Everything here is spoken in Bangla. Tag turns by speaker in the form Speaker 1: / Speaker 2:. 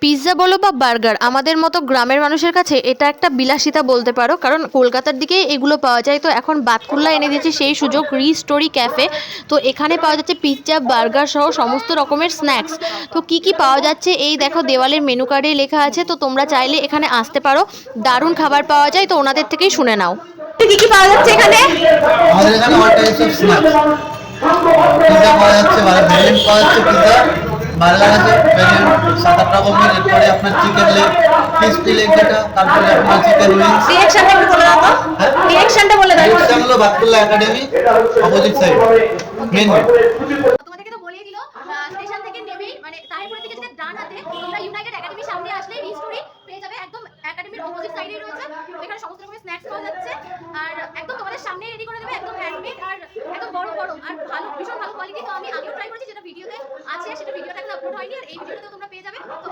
Speaker 1: পিৎজা বলো বা বার্গার, আমাদের মতো গ্রামের মানুষের কাছে এটা একটা বিলাসিতা বলতে পারো, কারণ কলকাতার দিকে এগুলো পাওয়া যায়। তো এখন বাতকুল্লা এনে দিয়েছে সেই সুযোগ, রিস্টোরি ক্যাফে। তো এখানে পাওয়া যাচ্ছে পিৎজা, বার্গার সহ সমস্ত রকমের স্ন্যাক্স। তো কি কি পাওয়া যাচ্ছে এই দেখো, দেওয়ালের মেনু কার্ডে লেখা আছে। তো তোমরা চাইলে এখানে আসতে পারো, দারুণ খাবার পাওয়া যায়। তো ওনাদের থেকেই শুনে নাও কি কি পাওয়া যাচ্ছে এখানে।
Speaker 2: আমাদের এখানে all types of snacks pizza পাওয়া যাচ্ছে, ভ্যারিয়েন্ট পাওয়া যাচ্ছে পিৎজা, বার্গার আছে ভ্যারিয়েন্ট 7-8 রকমের। এরপরে আপনার চিকেন লেগ, ক্রিসপি লেগ যেটা, তারপরে আপনার চিকেন উইংস।
Speaker 1: ডিরেকশনটা একটু বলে দাও তো।
Speaker 2: হ্যাঁ,
Speaker 1: ডিরেকশনটা বলে দাও।
Speaker 2: ডিরেকশন হলো Batkulla academy, opposite side main gate.
Speaker 3: তোমাদেরকে তো বলেই দিল, স্টেশন থেকে নেমেই মানে তাহিরপুরের দিকে যেতে ডান হাতে তোমরা ইউনাইটেড একাডেমির সামনে আসলে রিস্টোরি পেয়ে যাবে। একদম একাডেমির অপোজিট সাইডে রয়েছে। এখানে সমস্ত রকমের স্ন্যাক্স পাওয়া যাচ্ছে আর একদম তোমাদের সামনে রেডি করে দেবে, একদম হ্যান্ডমেড আর একদম গরম গরম আর ভালো, ভীষণ ভালো কোয়ালিটি। তো আমি আগেও ট্রাই করেছি, যেটা ভিডিওতে আছে, সেটা ভিডিওটা এখন আপলোড হয়নি, আর এই ভিডিওটাতেও তোমরা পেয়ে যাবে। তো